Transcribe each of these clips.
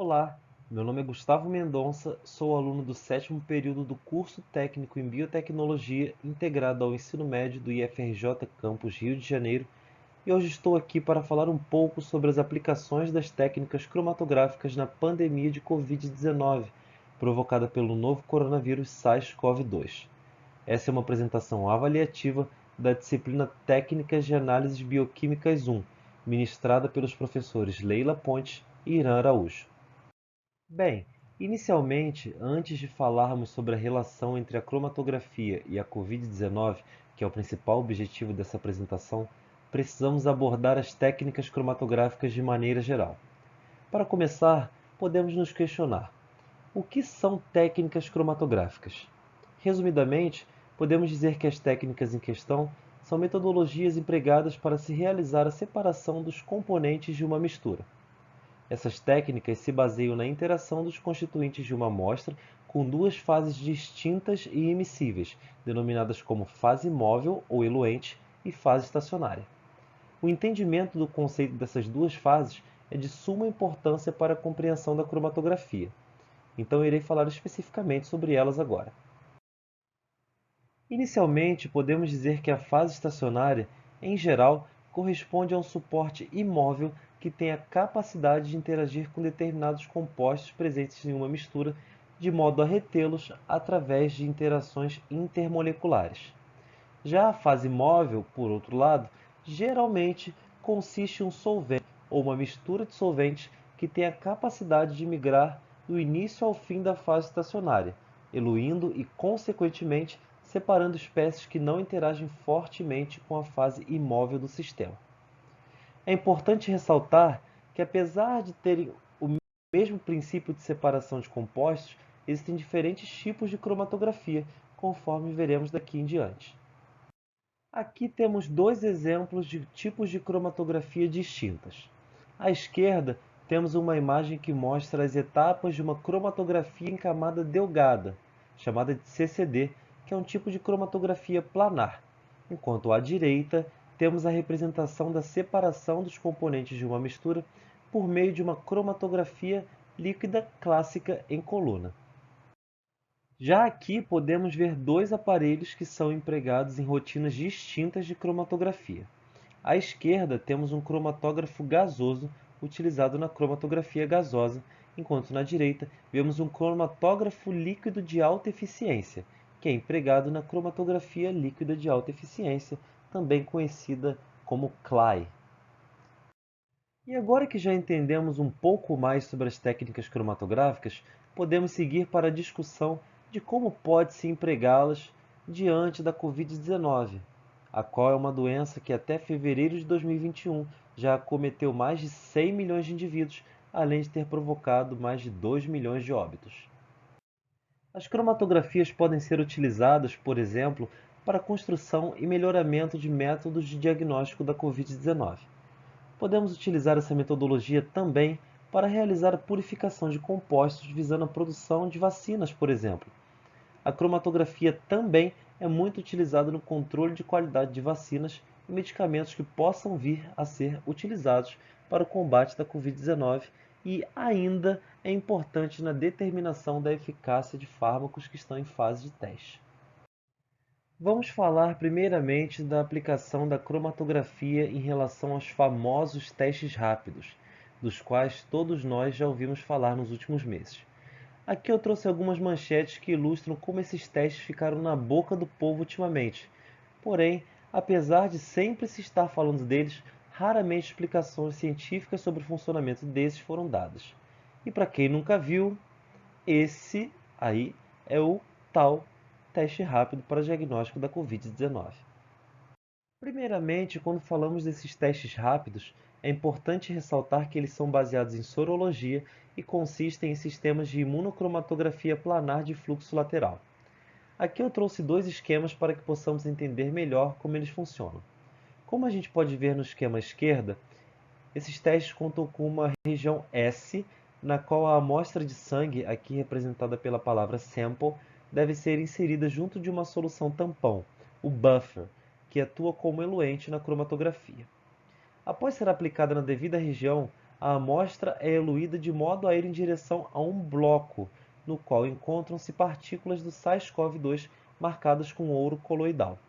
Olá, meu nome é Gustavo Mendonça, sou aluno do sétimo período do curso técnico em Biotecnologia integrado ao ensino médio do IFRJ Campus Rio de Janeiro e hoje estou aqui para falar um pouco sobre as aplicações das técnicas cromatográficas na pandemia de Covid-19, provocada pelo novo coronavírus SARS-CoV-2. Essa é uma apresentação avaliativa da disciplina Técnicas de Análises Bioquímicas 1, ministrada pelos professores Leila Pontes e Irã Araújo. Bem, inicialmente, antes de falarmos sobre a relação entre a cromatografia e a Covid-19, que é o principal objetivo dessa apresentação, precisamos abordar as técnicas cromatográficas de maneira geral. Para começar, podemos nos questionar: o que são técnicas cromatográficas? Resumidamente, podemos dizer que as técnicas em questão são metodologias empregadas para se realizar a separação dos componentes de uma mistura. Essas técnicas se baseiam na interação dos constituintes de uma amostra com duas fases distintas e immiscíveis, denominadas como fase móvel ou eluente e fase estacionária. O entendimento do conceito dessas duas fases é de suma importância para a compreensão da cromatografia. Então irei falar especificamente sobre elas agora. Inicialmente, podemos dizer que a fase estacionária, em geral, corresponde a um suporte imóvel que tem a capacidade de interagir com determinados compostos presentes em uma mistura, de modo a retê-los através de interações intermoleculares. Já a fase móvel, por outro lado, geralmente consiste em um solvente ou uma mistura de solventes que tem a capacidade de migrar do início ao fim da fase estacionária, eluindo e, consequentemente, separando espécies que não interagem fortemente com a fase imóvel do sistema. É importante ressaltar que, apesar de terem o mesmo princípio de separação de compostos, existem diferentes tipos de cromatografia, conforme veremos daqui em diante. Aqui temos dois exemplos de tipos de cromatografia distintas. À esquerda, temos uma imagem que mostra as etapas de uma cromatografia em camada delgada, chamada de CCD, que é um tipo de cromatografia planar, enquanto à direita temos a representação da separação dos componentes de uma mistura por meio de uma cromatografia líquida clássica em coluna. Já aqui podemos ver dois aparelhos que são empregados em rotinas distintas de cromatografia. À esquerda temos um cromatógrafo gasoso utilizado na cromatografia gasosa, enquanto na direita vemos um cromatógrafo líquido de alta eficiência, que é empregado na cromatografia líquida de alta eficiência, também conhecida como CLY. E agora que já entendemos um pouco mais sobre as técnicas cromatográficas, podemos seguir para a discussão de como pode-se empregá-las diante da Covid-19, a qual é uma doença que até fevereiro de 2021 já acometeu mais de 100 milhões de indivíduos, além de ter provocado mais de 2 milhões de óbitos. As cromatografias podem ser utilizadas, por exemplo, para a construção e melhoramento de métodos de diagnóstico da Covid-19. Podemos utilizar essa metodologia também para realizar a purificação de compostos visando a produção de vacinas, por exemplo. A cromatografia também é muito utilizada no controle de qualidade de vacinas e medicamentos que possam vir a ser utilizados para o combate da Covid-19 e ainda é importante na determinação da eficácia de fármacos que estão em fase de teste. Vamos falar primeiramente da aplicação da cromatografia em relação aos famosos testes rápidos, dos quais todos nós já ouvimos falar nos últimos meses. Aqui eu trouxe algumas manchetes que ilustram como esses testes ficaram na boca do povo ultimamente. Porém, apesar de sempre se estar falando deles, raramente explicações científicas sobre o funcionamento desses foram dadas. E para quem nunca viu, esse aí é o tal teste rápido para diagnóstico da Covid-19. Primeiramente, quando falamos desses testes rápidos, é importante ressaltar que eles são baseados em sorologia e consistem em sistemas de imunocromatografia planar de fluxo lateral. Aqui eu trouxe dois esquemas para que possamos entender melhor como eles funcionam. Como a gente pode ver no esquema à esquerda, esses testes contam com uma região S, na qual a amostra de sangue, aqui representada pela palavra sample, deve ser inserida junto de uma solução tampão, o buffer, que atua como eluente na cromatografia. Após ser aplicada na devida região, a amostra é eluída de modo a ir em direção a um bloco, no qual encontram-se partículas do SARS-CoV-2 marcadas com ouro coloidal.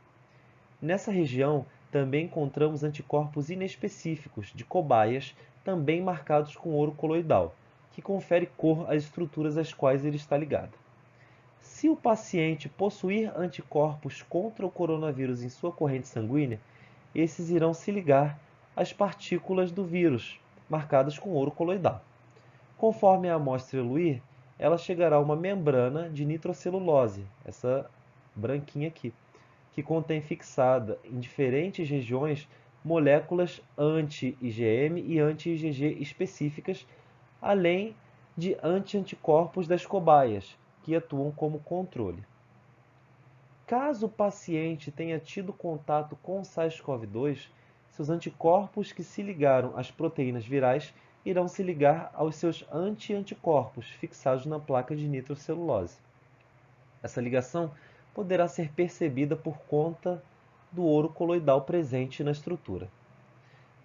Nessa região, também encontramos anticorpos inespecíficos de cobaias, também marcados com ouro coloidal, que confere cor às estruturas às quais ele está ligado. Se o paciente possuir anticorpos contra o coronavírus em sua corrente sanguínea, esses irão se ligar às partículas do vírus, marcadas com ouro coloidal. Conforme a amostra eluir, ela chegará a uma membrana de nitrocelulose, essa branquinha aqui, que contém fixada em diferentes regiões moléculas anti-IgM e anti-IgG específicas, além de anti-anticorpos das cobaias, que atuam como controle. Caso o paciente tenha tido contato com o SARS-CoV-2, seus anticorpos que se ligaram às proteínas virais irão se ligar aos seus anti-anticorpos fixados na placa de nitrocelulose. Essa ligação poderá ser percebida por conta do ouro coloidal presente na estrutura.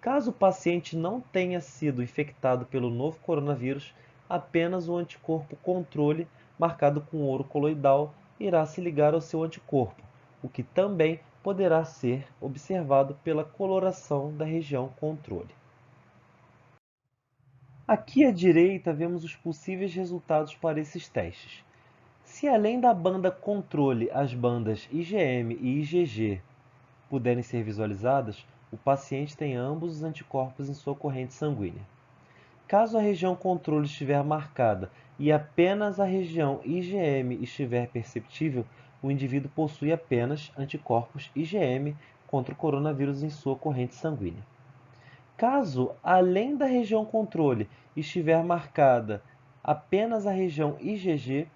Caso o paciente não tenha sido infectado pelo novo coronavírus, apenas o anticorpo controle, marcado com ouro coloidal, irá se ligar ao seu anticorpo, o que também poderá ser observado pela coloração da região controle. Aqui à direita vemos os possíveis resultados para esses testes. Se além da banda controle as bandas IgM e IgG puderem ser visualizadas, o paciente tem ambos os anticorpos em sua corrente sanguínea. Caso a região controle estiver marcada e apenas a região IgM estiver perceptível, o indivíduo possui apenas anticorpos IgM contra o coronavírus em sua corrente sanguínea. Caso, além da região controle, estiver marcada apenas a região IgG,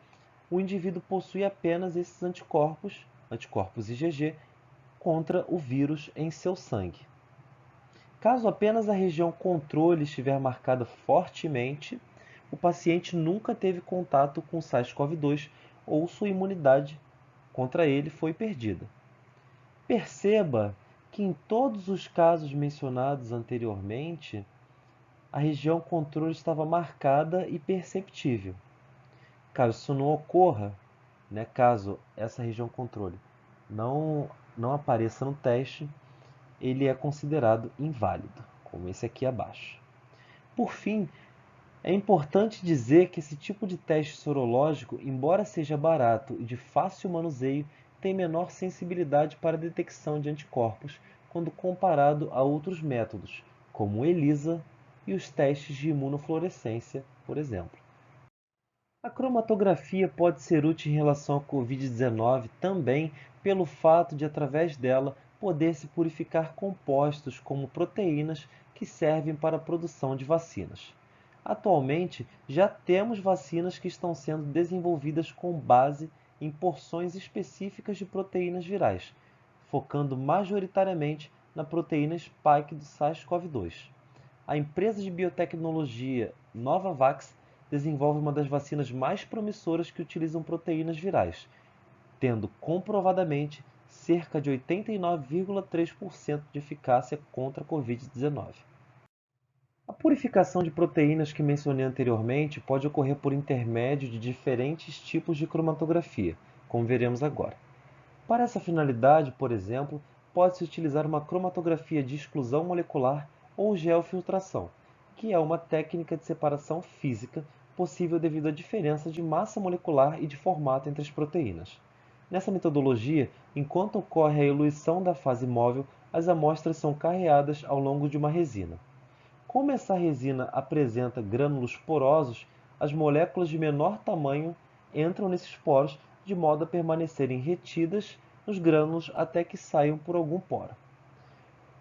o indivíduo possui apenas esses anticorpos IgG, contra o vírus em seu sangue. Caso apenas a região controle estiver marcada fortemente, o paciente nunca teve contato com SARS-CoV-2 ou sua imunidade contra ele foi perdida. Perceba que em todos os casos mencionados anteriormente, a região controle estava marcada e perceptível. Caso isso não ocorra, caso essa região controle não apareça no teste, ele é considerado inválido, como esse aqui abaixo. Por fim, é importante dizer que esse tipo de teste sorológico, embora seja barato e de fácil manuseio, tem menor sensibilidade para a detecção de anticorpos quando comparado a outros métodos, como o ELISA e os testes de imunofluorescência, por exemplo. A cromatografia pode ser útil em relação à Covid-19 também pelo fato de, através dela, poder-se purificar compostos como proteínas que servem para a produção de vacinas. Atualmente, já temos vacinas que estão sendo desenvolvidas com base em porções específicas de proteínas virais, focando majoritariamente na proteína spike do SARS-CoV-2. A empresa de biotecnologia Novavax desenvolve uma das vacinas mais promissoras que utilizam proteínas virais, tendo comprovadamente cerca de 89,3% de eficácia contra a Covid-19. A purificação de proteínas que mencionei anteriormente pode ocorrer por intermédio de diferentes tipos de cromatografia, como veremos agora. Para essa finalidade, por exemplo, pode-se utilizar uma cromatografia de exclusão molecular ou geofiltração, que é uma técnica de separação física possível devido à diferença de massa molecular e de formato entre as proteínas. Nessa metodologia, enquanto ocorre a eluição da fase móvel, as amostras são carreadas ao longo de uma resina. Como essa resina apresenta grânulos porosos, as moléculas de menor tamanho entram nesses poros de modo a permanecerem retidas nos grânulos até que saiam por algum poro.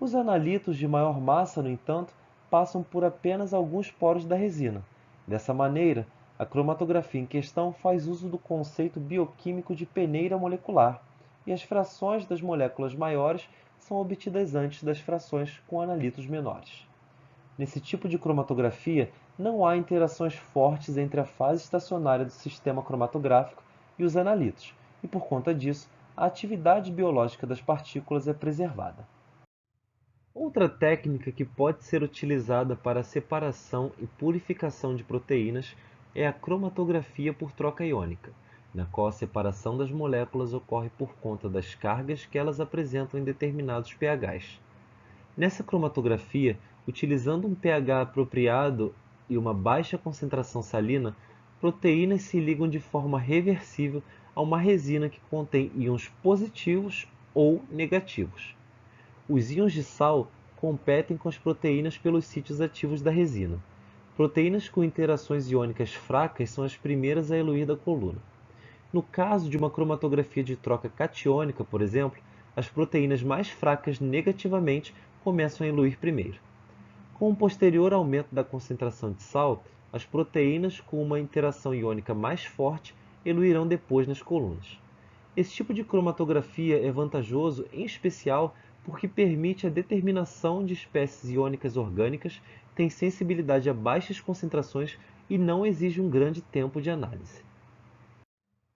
Os analitos de maior massa, no entanto, passam por apenas alguns poros da resina. Dessa maneira, a cromatografia em questão faz uso do conceito bioquímico de peneira molecular, e as frações das moléculas maiores são obtidas antes das frações com analitos menores. Nesse tipo de cromatografia, não há interações fortes entre a fase estacionária do sistema cromatográfico e os analitos, e por conta disso, a atividade biológica das partículas é preservada. Outra técnica que pode ser utilizada para a separação e purificação de proteínas é a cromatografia por troca iônica, na qual a separação das moléculas ocorre por conta das cargas que elas apresentam em determinados pHs. Nessa cromatografia, utilizando um pH apropriado e uma baixa concentração salina, proteínas se ligam de forma reversível a uma resina que contém íons positivos ou negativos. Os íons de sal competem com as proteínas pelos sítios ativos da resina. Proteínas com interações iônicas fracas são as primeiras a eluir da coluna. No caso de uma cromatografia de troca catiônica, por exemplo, as proteínas mais fracas negativamente começam a eluir primeiro. Com o posterior aumento da concentração de sal, as proteínas com uma interação iônica mais forte eluirão depois nas colunas. Esse tipo de cromatografia é vantajoso, em especial, porque permite a determinação de espécies iônicas orgânicas, tem sensibilidade a baixas concentrações e não exige um grande tempo de análise.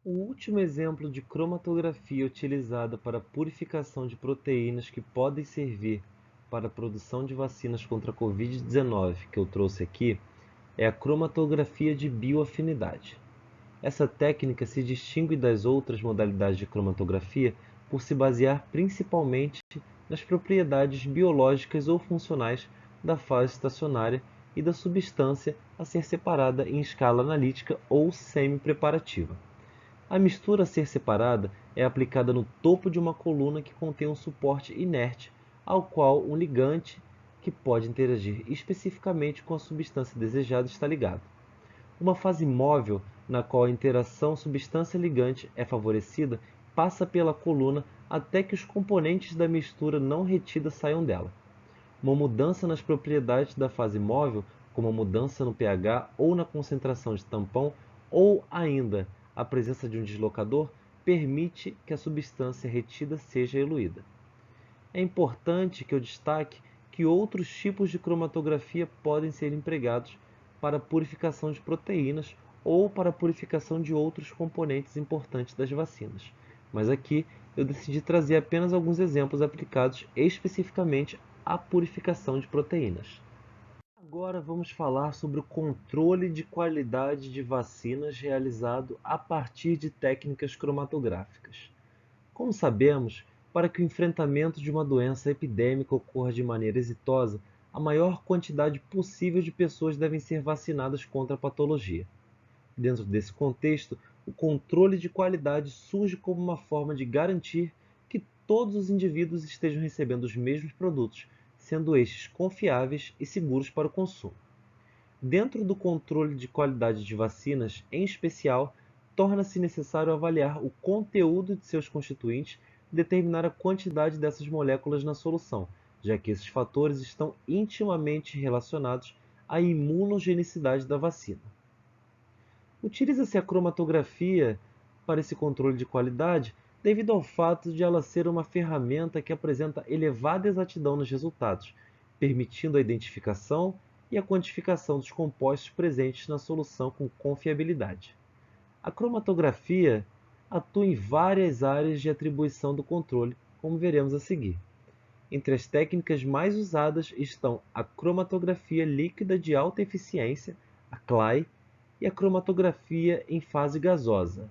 O último exemplo de cromatografia utilizada para a purificação de proteínas que podem servir para a produção de vacinas contra a Covid-19 que eu trouxe aqui é a cromatografia de bioafinidade. Essa técnica se distingue das outras modalidades de cromatografia por se basear principalmente nas propriedades biológicas ou funcionais da fase estacionária e da substância a ser separada em escala analítica ou semi-preparativa. A mistura a ser separada é aplicada no topo de uma coluna que contém um suporte inerte, ao qual um ligante, que pode interagir especificamente com a substância desejada, está ligado. Uma fase móvel, na qual a interação substância-ligante é favorecida, passa pela coluna até que os componentes da mistura não retida saiam dela. Uma mudança nas propriedades da fase móvel, como a mudança no pH ou na concentração de tampão, ou ainda a presença de um deslocador, permite que a substância retida seja eluída. É importante que eu destaque que outros tipos de cromatografia podem ser empregados para a purificação de proteínas ou para a purificação de outros componentes importantes das vacinas. Mas aqui eu decidi trazer apenas alguns exemplos aplicados especificamente à purificação de proteínas. Agora vamos falar sobre o controle de qualidade de vacinas realizado a partir de técnicas cromatográficas. Como sabemos, para que o enfrentamento de uma doença epidêmica ocorra de maneira exitosa, a maior quantidade possível de pessoas devem ser vacinadas contra a patologia. Dentro desse contexto, o controle de qualidade surge como uma forma de garantir que todos os indivíduos estejam recebendo os mesmos produtos, sendo estes confiáveis e seguros para o consumo. Dentro do controle de qualidade de vacinas, em especial, torna-se necessário avaliar o conteúdo de seus constituintes e determinar a quantidade dessas moléculas na solução, já que esses fatores estão intimamente relacionados à imunogenicidade da vacina. Utiliza-se a cromatografia para esse controle de qualidade devido ao fato de ela ser uma ferramenta que apresenta elevada exatidão nos resultados, permitindo a identificação e a quantificação dos compostos presentes na solução com confiabilidade. A cromatografia atua em várias áreas de atribuição do controle, como veremos a seguir. Entre as técnicas mais usadas estão a cromatografia líquida de alta eficiência, a CLY, e a cromatografia em fase gasosa.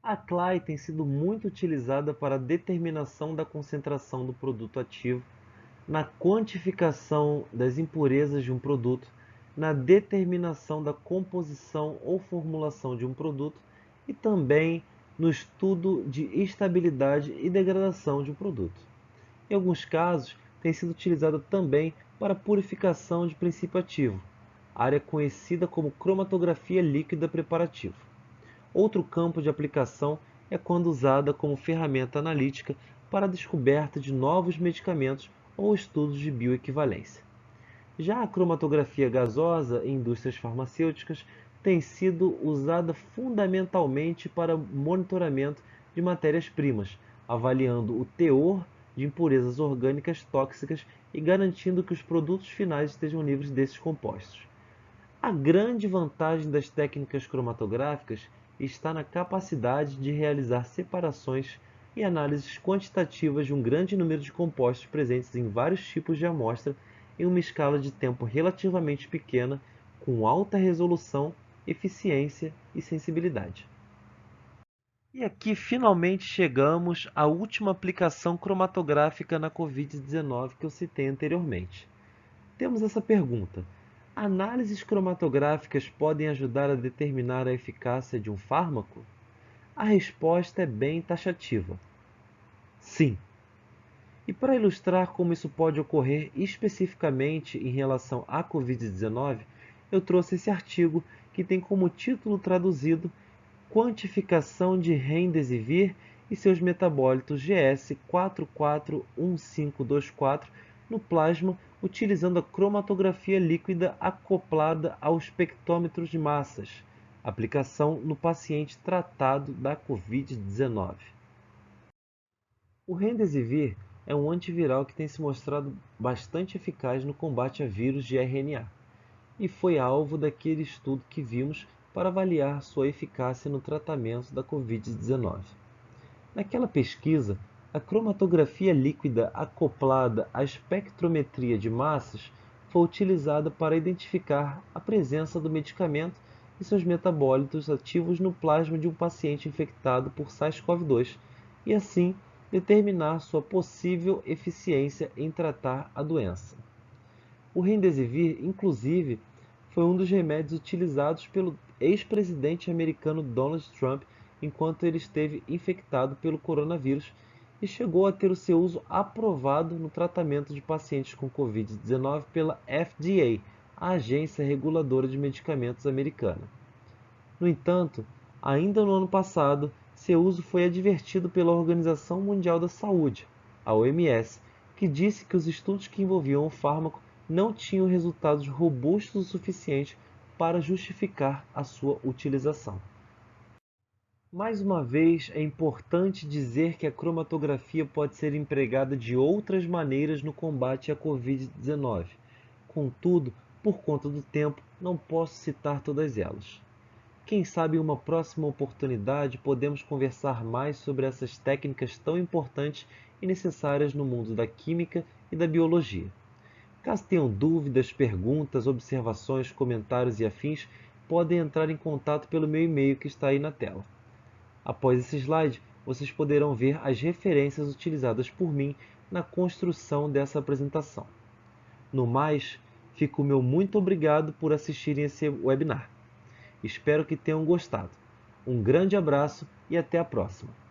A CLY tem sido muito utilizada para a determinação da concentração do produto ativo, na quantificação das impurezas de um produto, na determinação da composição ou formulação de um produto e também no estudo de estabilidade e degradação de um produto. Em alguns casos, tem sido utilizada também para purificação de princípio ativo, área conhecida como cromatografia líquida preparativa. Outro campo de aplicação é quando usada como ferramenta analítica para a descoberta de novos medicamentos ou estudos de bioequivalência. Já a cromatografia gasosa em indústrias farmacêuticas tem sido usada fundamentalmente para monitoramento de matérias-primas, avaliando o teor de impurezas orgânicas tóxicas e garantindo que os produtos finais estejam livres desses compostos. A grande vantagem das técnicas cromatográficas está na capacidade de realizar separações e análises quantitativas de um grande número de compostos presentes em vários tipos de amostra em uma escala de tempo relativamente pequena, com alta resolução, eficiência e sensibilidade. E aqui finalmente chegamos à última aplicação cromatográfica na Covid-19 que eu citei anteriormente. Temos essa pergunta: análises cromatográficas podem ajudar a determinar a eficácia de um fármaco? A resposta é bem taxativa: sim. E para ilustrar como isso pode ocorrer especificamente em relação à Covid-19, eu trouxe esse artigo que tem como título traduzido Quantificação de Remdesivir e seus metabólitos GS441524 no plasma utilizando a cromatografia líquida acoplada ao espectrômetro de massas. Aplicação no paciente tratado da Covid-19. O Remdesivir é um antiviral que tem se mostrado bastante eficaz no combate a vírus de RNA e foi alvo daquele estudo que vimos para avaliar sua eficácia no tratamento da Covid-19. Naquela pesquisa, a cromatografia líquida acoplada à espectrometria de massas foi utilizada para identificar a presença do medicamento e seus metabólitos ativos no plasma de um paciente infectado por SARS-CoV-2 e, assim, determinar sua possível eficiência em tratar a doença. O Remdesivir, inclusive, foi um dos remédios utilizados pelo ex-presidente americano Donald Trump enquanto ele esteve infectado pelo coronavírus e chegou a ter o seu uso aprovado no tratamento de pacientes com Covid-19 pela FDA, a agência reguladora de medicamentos americana. No entanto, ainda no ano passado, seu uso foi advertido pela Organização Mundial da Saúde, a OMS, que disse que os estudos que envolviam o fármaco não tinham resultados robustos o suficiente para justificar a sua utilização. Mais uma vez, é importante dizer que a cromatografia pode ser empregada de outras maneiras no combate à Covid-19. Contudo, por conta do tempo, não posso citar todas elas. Quem sabe em uma próxima oportunidade podemos conversar mais sobre essas técnicas tão importantes e necessárias no mundo da química e da biologia. Caso tenham dúvidas, perguntas, observações, comentários e afins, podem entrar em contato pelo meu e-mail que está aí na tela. Após esse slide, vocês poderão ver as referências utilizadas por mim na construção dessa apresentação. No mais, fico o meu muito obrigado por assistirem esse webinar. Espero que tenham gostado. Um grande abraço e até a próxima!